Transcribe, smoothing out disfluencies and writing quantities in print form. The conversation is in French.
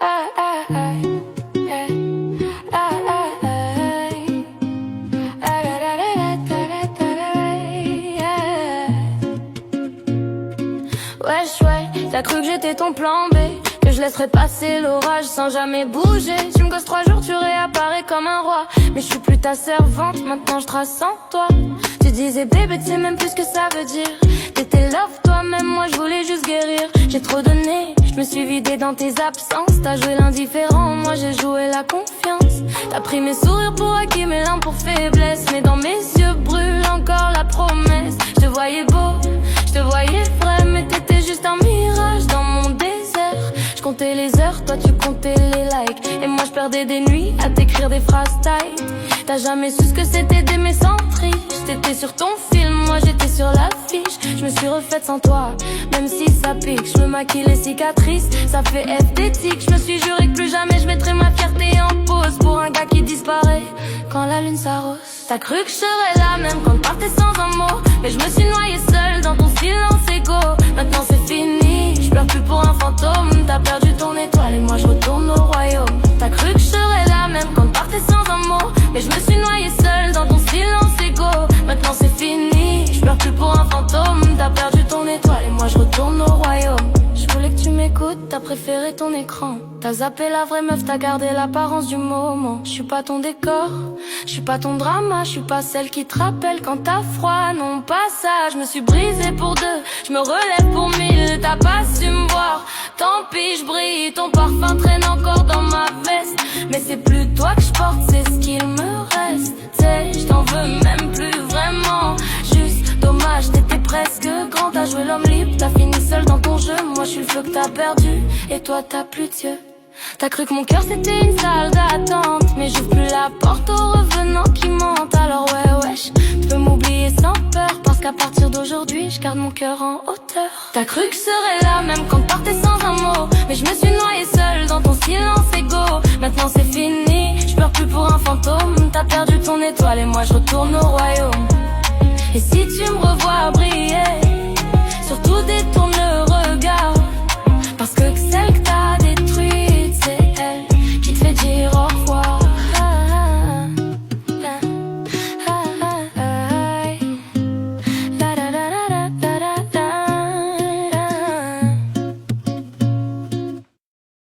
Wesh ouais, t'as cru que j'étais ton plan B, que je laisserais passer l'orage sans jamais bouger. Tu me gosses 3 jours, tu réapparais comme un roi. Mais je suis plus ta servante, maintenant je trace sans toi. Tu disais bébé, tu sais même plus ce que ça veut dire. T'étais love toi-même, moi je voulais juste guérir. J'ai trop donné, je me suis vidée dans tes absences. T'as joué l'indifférent, moi j'ai joué la confiance. T'as pris mes sourires pour acquis, mes larmes pour faiblesse. Mais dans mes yeux brûle encore la promesse. Je te voyais beau, je te voyais vrai, mais t'étais juste un mirage dans mon désert. Je comptais les heures, toi tu comptais les likes. Et moi je perdais des nuits à t'écrire des phrases tight. T'as jamais su ce que c'était d'aimer sans triche. T'étais sur ton film, moi j'étais sur l'affiche. Je me suis refaite sans toi, même si ça pique. Je me maquille les cicatrices, ça fait F d'éthique. Je me suis juré que plus jamais je mettrai ma fierté en pause pour un gars qui disparaît quand la lune s'arrose. T'as cru que je serais là même quand partais sans un mot, mais je me suis noyée seule dans ton silence égaux. Maintenant c'est fini, je pleure plus pour un fantôme. T'as perdu ton étoile et moi je retourne au royaume. T'as cru que je serais là même quand partais sans un mot, mais je me suis noyée seule dans ton silence égaux. Maintenant c'est fini, je pleure plus pour un fantôme. T'as perdu ton étoile et moi je retourne au royaume. Je voulais que tu m'écoutes, t'as préféré ton écran. T'as zappé la vraie meuf, t'as gardé l'apparence du moment. Je suis pas ton décor, je suis pas ton drama. Je suis pas celle qui te rappelle quand t'as froid. Non pas ça, je me suis brisée pour 2, je me relève pour 1000. T'as pas su me voir, tant pis je brille. Ton parfum traîne encore dans ma veste, mais c'est plus toi que je porte, c'est ce qu'il me reste. T'sais, je t'en veux même plus vraiment. Juste dommage, t'étais presque grand. T'as joué l'homme libre, t'as fini seul dans ton jeu. Moi je suis le feu que t'as perdu, et toi t'as plus d'yeux. T'as cru que mon cœur c'était une salle d'attente, mais j'ouvre plus la porte aux revenants qui mentent. Alors ouais wesh, tu peux m'oublier sans peur, parce qu'à partir d'aujourd'hui je garde mon cœur en hauteur. T'as cru que je serais là même quand partais sans un mot, mais je me suis noyée seule dans ton silence égaux. Maintenant c'est fini, je pleure plus pour un fantôme. T'as perdu ton étoile et moi je retourne au royaume. Et si